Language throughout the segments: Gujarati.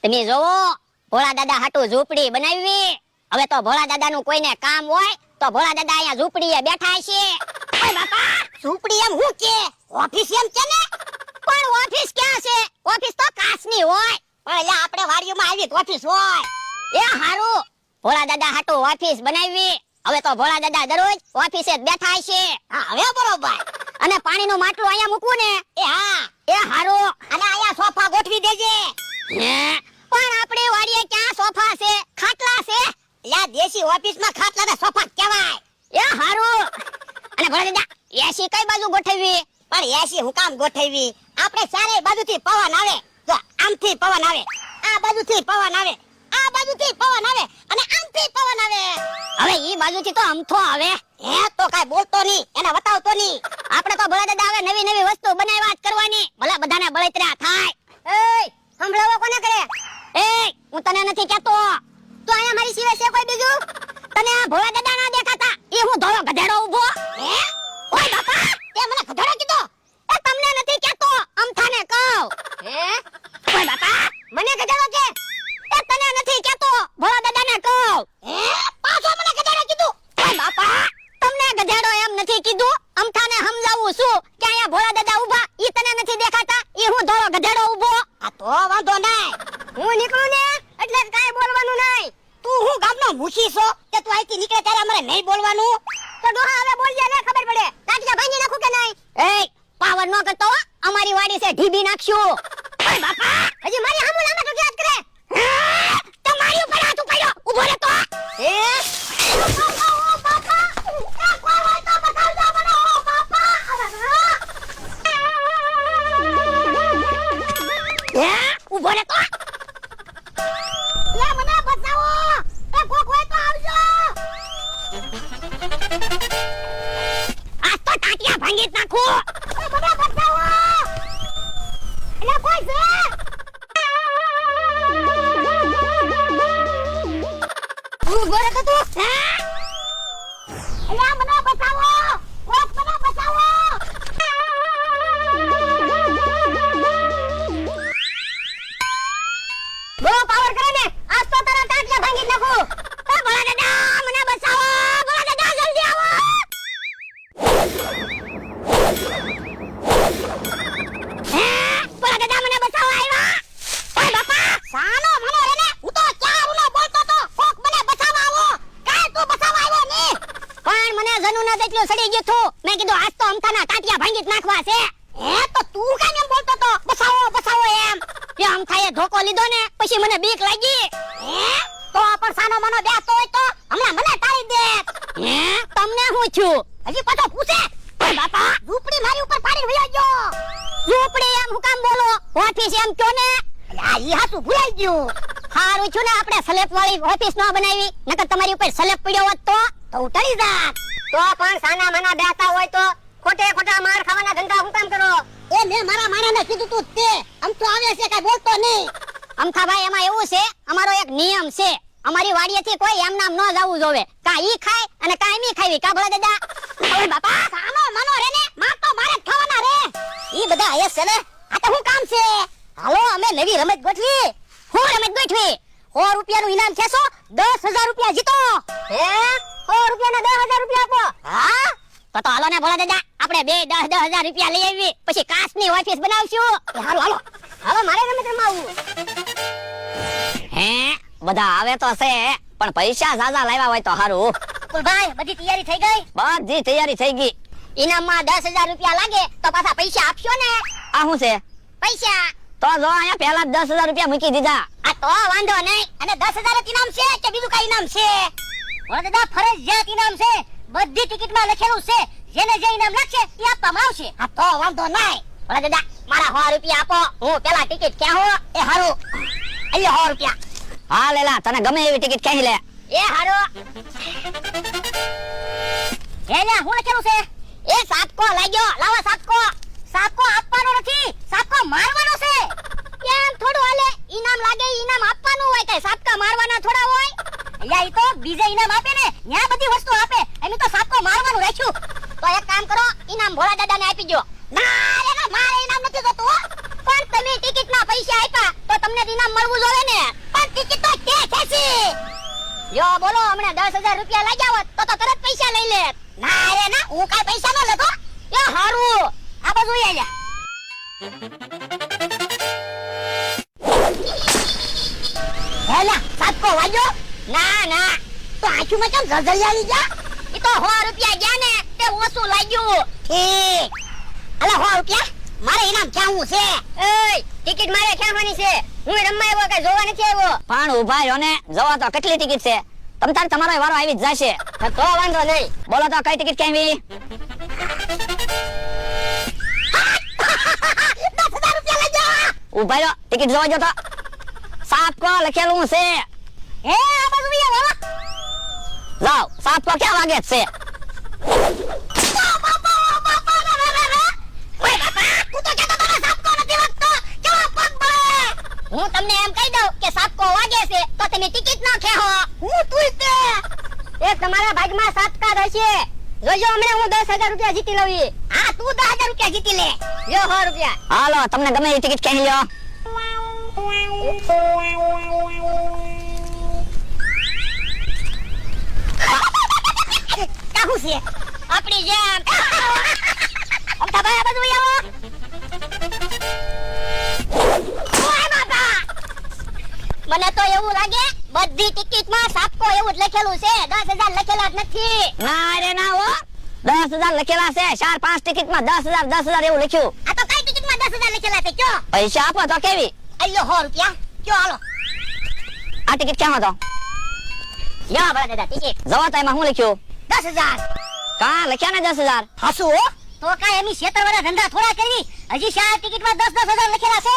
તમે જોવો ભોળા દાદા હાટુ ઝૂંપડી બનાવી. હવે તો ભોળા દાદાનું કોઈને કામ હોય તો ભોળા દાદા અહીંયા ઝૂંપડીએ બેઠા છે. ઓય બાપા, ઝૂંપડી એમ હું કે ઓફિસ એમ કે ને? પણ ઓફિસ ક્યાં છે? ઓફિસ તો કાચની હોય. પણ એટલે આપણે વાડીઓમાં આવી ઓફિસ હોય. એ હારું, ભોળા દાદા હાટુ ઓફિસ બનાવી. હવે તો ભોળા દાદા દરરોજ ઓફિસે જ બેઠા છે. હા, હવે બરોબર. અને પાણીનું માટલું અહીંયા મૂકવું ને? એ હા, એ હારું. અને અહીંયા સોફા ગોઠવી દેજે. પણ આપણે વાડીએ ક્યાં સોફા છે? ખાટલા છે. યા દેશી ઓફિસમાં ખાટલાને સોફા કહેવાય. એ હારું. અને ભોળા દાદા એસી કઈ બાજુ ગોઠવવી? પણ એસી હું કામ ગોઠવવી? આપણે ચારે બાજુથી પવન આવે. જો આમથી પવન આવે, આ બાજુથી પવન આવે, આ બાજુથી પવન આવે અને આમથી પવન આવે. હવે ઈ બાજુથી તો અમથો આવે. હે તો કાઈ બોલતો નહીં, એને બતાવતો નહીં. આપણે તો ભોળા દાદા હવે નવી નવી વસ્તુ બનાવ્યા જ કરવાની. ભલા બધાને બળતરા થાય. એય સંભળાવો કોને કરે? એય હું તને નથી કહેતો. તો અહીંયા મારી સિવાય છે કોઈ બીજું? તને આ ભોળા દાદા ના દેખાતા? એ હું ધોળો ગધેડો ઊભો. હે ઓય બાપા, તે મને ગધેડો કીધો? એ તમને નથી કહેતો, અમથાને કહું. હે ઓય બાપા, મને ગધેડો કે? એ તને નથી કહેતો, ભોળા દાદાને કહું. હે પાછો મને ગધેડો કીધું? ઓય બાપા, તમને ગધેડો એમ નથી કીધું, અમથાને સમજાવું છું કે અહીંયા ભોળા દાદા ઊભા, ઈ તને નથી દેખાતા? ઈ હું ધોળો ગધેડો ઊભો. આ તો વાંધો નહીં, હું નીકળું ને એટલે કાઈ બોલવાનું નહીં. તું હું ગામનો મૂછી છો કે તું અહીંથી નીકળે ત્યારે અમારે નહીં બોલવાનું? તો ડોહા હવે બોલજે ને ખબર પડે. તાટિયા ભાંગી નાખું કે નહીં? એય પાવર નો કરતો, અમારી વાડી છે ઢીબી નાખશું. ઓય બાપા, હજી મારી સામું લાંબા તો યાદ કરે. તમારી ઉપર હાથ ઉપાડ્યો, ઊભો રહે તો. એ બાપા, એ કોઈ હોય તો બતાવજો મને. ઓ બાપા, એ ઊભો રહે તો. લે મને બચાવો, એ કોક હોય તો આવજો. આ તો ટાટિયા ભાંગી જ નાખું. એ મને બચાવો, એટલે કોઈ છે? ઊભો રહે તો તું. એટલે મને બચાવો, કોક મને બચાવો. બહુ પાવર કરે ને, આજ તો તારા ટાટિયા ભાંગી જ નાખું. એ ભોળા દાદા મને બચાવો, ભોળા દાદા જલ્દી આવો. હે ભોળા દાદા મને બચાવો આવ્યા. ઓય બાપા, સાનો મનો રે ને, હું તો ચારુનો બોલતો તો, કોક મને બચાવવા આવો. કાઈ તું બચાવવા આવ્યો ને? પણ મને જનુના જેટલું સડી ગયું થું. મેં કીધું આજ તો અમથાના ટાટિયા ભાંગી જ નાખવા છે. હે તો તું કાઈ એમ બોલતો તો, બચાવો બચાવો એમ? એ અમથાએ ધોકો લીધો ને પછી મને બીક લાગી. હે તો પણ સાનો મનો બેસતો હોય તો હમણાં મને તાળી દે. હે તમને હું છું? હજી પાછો પૂછે. ઓય બાપા, ઝૂંપડી મારી ઉપર પાડીને વયો ગયો. ઝૂંપડી એમ હું કામ બોલો? ઓફિસ એમ કયો ને? આ ઈ હાસુ ભૂલાઈ ગયું. હારું છું ને આપણે સ્લેબ વાળી ઓફિસ ન બનાવી, નકર તમારી ઉપર સ્લેબ પડ્યો હોત તો ઉતરી જાત. તો પણ સાના મના બેસતા હોય તો ખોટે ખોટા માર ખાવાના ધંધા હું કામ કરો? એ મેં મારા માણાને કીધું તું તે અમથો આવે છે કાઈ બોલતો નહીં. અમથા ભાઈ એમાં એવું છે, અમારો એક નિયમ છે, અમારી વાડીએથી કોઈ એમ નામ ન જાવું જોવે. કા ઈ ખાય અને કા એમી ખાવી. કા ભોળા દાદા? ઓય બાપા, સાનો મનો રે ને, માર તો મારે જ ખાવાના રે. ઈ બધા આયા છે ને, આ તો હું કામ છે? હાલો અમે નવી રમત ગોઠવી. હું રમત ગોઠવી? 100 રૂપિયાનું ઇનામ છે. 10,000 રૂપિયા જીતો. હે 100 રૂપિયાના 10,000 રૂપિયા આપો. હા તો હાલો ને ભોળા દાદા, આપણે બે 10,000 રૂપિયા લઈ આવી, પછી કાચની ઓફિસ બનાવશું. હાલો હાલો હાલો, મારે રમત રમાવું. હે બધા આવે તો છે, પણ પૈસા ઝાઝા લાવ્યા હોય તો હારું. ભાઈ બધી તૈયારી થઈ ગઈ? બધી તૈયારી થઈ ગઈ. ઇનામમાં 10,000 રૂપિયા લાગે તો પાછા પૈસા આપશો ને? આ શું છે? પૈસા તો જો અહીંયા પહેલા 10,000 રૂપિયા મૂકી દીધા. આ તો વાંધો નહીં. અને 10,000 જ ઇનામ છે કે બીજું કઈ ઇનામ છે? ભોળા દાદા ફરજિયાત ઇનામ છે, બધી ટિકિટમાં લખેલું છે, જેને જે ઇનામ લાગશે એ આપવામાં આવશે. આ તો વાંધો નહીં. ભોળા દાદા મારા 100 રૂપિયા આપો, હું પેલા ટિકિટ ક્યાં હો? એ હારું અહીંયા 100 રૂપિયા. હા લેલા, તને ગમે એવી ટિકિટ ક્યાં લે. એ હારું. એ લે હું લખેલું છે? એ સાતકો લાગ્યો, લાવો સાતકો. સાતકો આપવાનો નથી, સાતકો મારવાનો છે. એમ થોડું હાલે, ઇનામ લાગે ઇનામ આપવાનું હોય, કઈ સાતકા મારવાના થોડા હોય? અહીંયા ઈ તો બીજે ઇનામ આપે ને, ન્યા બધી વસ્તુ આપે, એમ તો સાતકો મારવાનું રાખ્યું. તો એક કામ કરો, ઇનામ ભોળા દાદાને આપી દો. ના રે ના, મારે ઇનામ નથી જોતું. પણ તમે ટિકિટના પૈસા આપ્યા તો તમને ઇનામ મળવું જોઈએ ને. પણ ટિકિટ તો કે ખેંચી. જો બોલો હમણાં 10,000 રૂપિયા લાગ્યા હોત તો તરત પૈસા લઈ લે. ના રે ના, હું કાઈ પૈસા ન લેતો. એ હારું આ બાજુ આયા. હેલા સાતકો વાગ્યો? ના ના, તો આંખમાં કેમ ઝળઝળી આવી ગયા? ઈ તો 100 રૂપિયા ગયા ને તે ઓછું લાગ્યું. ઠીક. અલા 100 રૂપિયા મારે ઇનામ ક્યાંવું છે? એય ટિકિટ મારે ક્યાંવાની છે? હું રમવા આવ્યો કે જોવા નથી આવ્યો? પણ ઉભા રહ્યો ને, જોવા તો કેટલી ટિકિટ છે? તમ તાર તમારો વારો આવી જ જશે. તો વાંધો નહીં. બોલો તો કઈ ટિકિટ કેવી? 10,000 રૂપિયા લાગ્યા. ઉભા રહ્યો, ટિકિટ જોવા જો તો. સાપકો લખેલું છે. હે આ બાજુ આવો. જાઓ, સાપકો ક્યાં વાગે જ છે? હું તમને એમ કહી દઉં કે સાપકો વાગે છે તો તમે ટિકિટ ન ખેહો. હું તું તે એ તમારા ભાગમાં સાપકા હશે. જોજો હમણાં હું 10,000 રૂપિયા જીતી લઉં. હા તું 10,000 રૂપિયા જીતી લે. લ્યો 100 રૂપિયા. હાલો, તમને ગમે એ ટિકિટ કહી લ્યો. કાહુ છે આપણી જેમ. અમથા ભાઈ આ બાજુ આવો. ઓય બાબા, મને તો એવું લાગે બધી ટિકિટમાં સાપકો એવું જ લખેલું છે. 10,000 લખેલા જ નથી. ના રે ના હો, 10,000 લખેલા છે. 4-5 ટિકિટમાં 10,000 એવું લખ્યું. આ તો કઈ ટિકિટમાં 10,000 લખેલા છે કયો? પૈસા આપો તો કેવી? અલ્યો 100 રૂપિયા કયો હાલો. આ ટિકિટ ક્યાં હતો? લ્યો બડા દાદા ટિકિટ. જોવા તો એમાં શું લખ્યું? 10,000. કા લખ્યા ને 10,000? હાસુ તો કાય એમી શેતરવાળા ધંધા થોડા કરવી. હજી 4 ટિકિટમાં 10,000 લખેલા છે.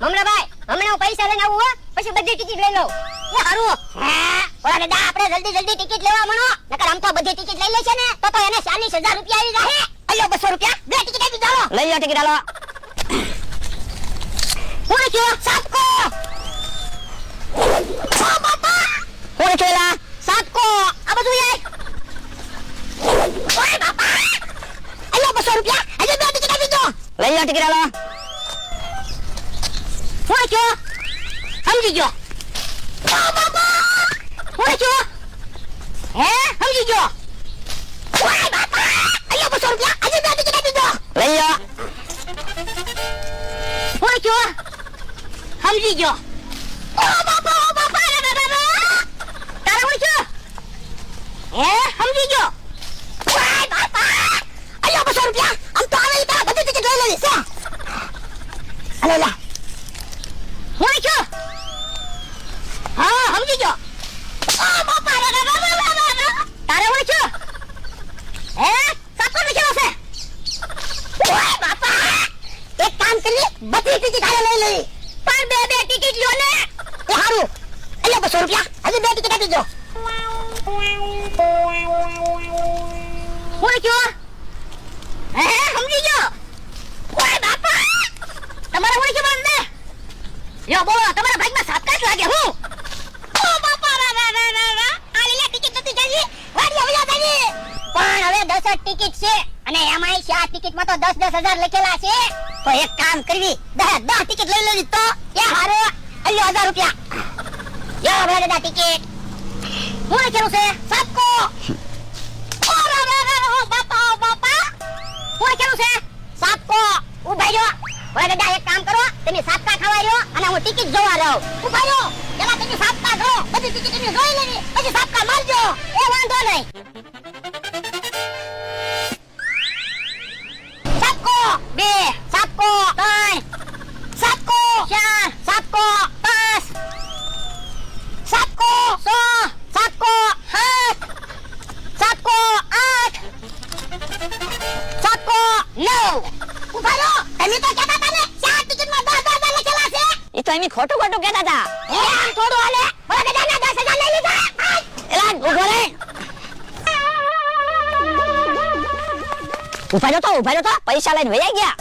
મમરાભાઈ હમણાં હું પૈસા લઈને આવું હો, પછી બધી ટિકિટ લઈ લઉં. એ હારું. હા ઓલા દાદા આપણે જલ્દી ટિકિટ લેવા મણો, નકર આમ તો બધી ટિકિટ લઈ લેશે ને તો એને 40,000 રૂપિયા આવી જાહે. અલ્યો 200 રૂપિયા બે ટિકિટ આપી જાઓ. લઈ લો ટિકિટ હાલો. હું કયો સાપકો. ઓ બાપા કોણ કેલા? સાપકો આ બધું આય. ઓય બાપા અલ્યો 200 રૂપિયા હજી બે ટિકિટ આપી જાઓ. લઈ લો ટિકિટ હાલો. હું કયો સમજી ગયો. ઓ બાપા હું કયો હે સમજી ગયો. ઓય બાપા અલ્યો 200 રૂપિયા હજી બે ટિકિટ આપી જાઓ. લઈ લો. હું કયો સમજી ગયો. ઓ બાપા તારે હું કયો હે સમજી ગયો. ઓય બાપા અલ્યો 200 રૂપિયા આમ તો આવે ઈ બધી ટિકિટ લઈ લેવી છે. અલે લા હું કયો હા સમજી ગયો. ઓ બાપા તારે હું કયો હે સાપકો લખ્યો છે. ઓય બાપા એક કામ કરી બધી ટિકિટ આલે લઈ લેવી. પણ બે ટિકિટ લ્યો ને. એ હારું અલ્યો 200 રૂપિયા હજી બે ટિકિટ આપી દો. હું કયો હે સમજી ગયો. ઓય બાપા તમારે હું કયો બંને લ્યો બોલો તમારા ભાગમાં સાપકા જ લાગે. હું ઓ બાપા આ લે ટિકિટ નથી જલ્દી વાડી આવ્યા જલ્દી. પણ હવે 10 ટિકિટ છે અને એમાંય 4 ટિકિટમાં તો 10,000 લખેલા છે. તો એક કામ કરવી 10 ટિકિટ લઈ લેવી તો એ હારો અલ્યો 1,000 રૂપિયા. યો ભાઈ દાદા ટિકિટ હું લખેલું છે સાપકો. ઓ બાપા હું લખેલું છે સાપકો. ઉભા રહ્યો ભાઈ દાદા એક કામ કરો તમે સાપકા ખાવા રહ્યો અને હું ટિકિટ જોવા રહું. ઉભા રહ્યો પેલા તમે સાપકા જો બધી ટિકિટ તમે જોઈ લેવી પછી સાપકા મારજો. એ વાંધો નહીં. સાપકો 2 સાપકો 3 સાપકો 4 સાપકો 5 સાપકો 6 સાપકો 7 સાપકો 8 સાપકો 9. ઉભા રહો તમે તો કહેતા હતા ને 4 ટિકિટમાં 10,000 લખેલા છે. એ તો એમ ખોટું કહેતા હતા. એ આમ થોડું હાલે. બોલો દાદા 10,000 લઈ લીધા. એલા ઉભો રે. ઉભા રહ્યો તો પૈસા લઈને વયા ગયા.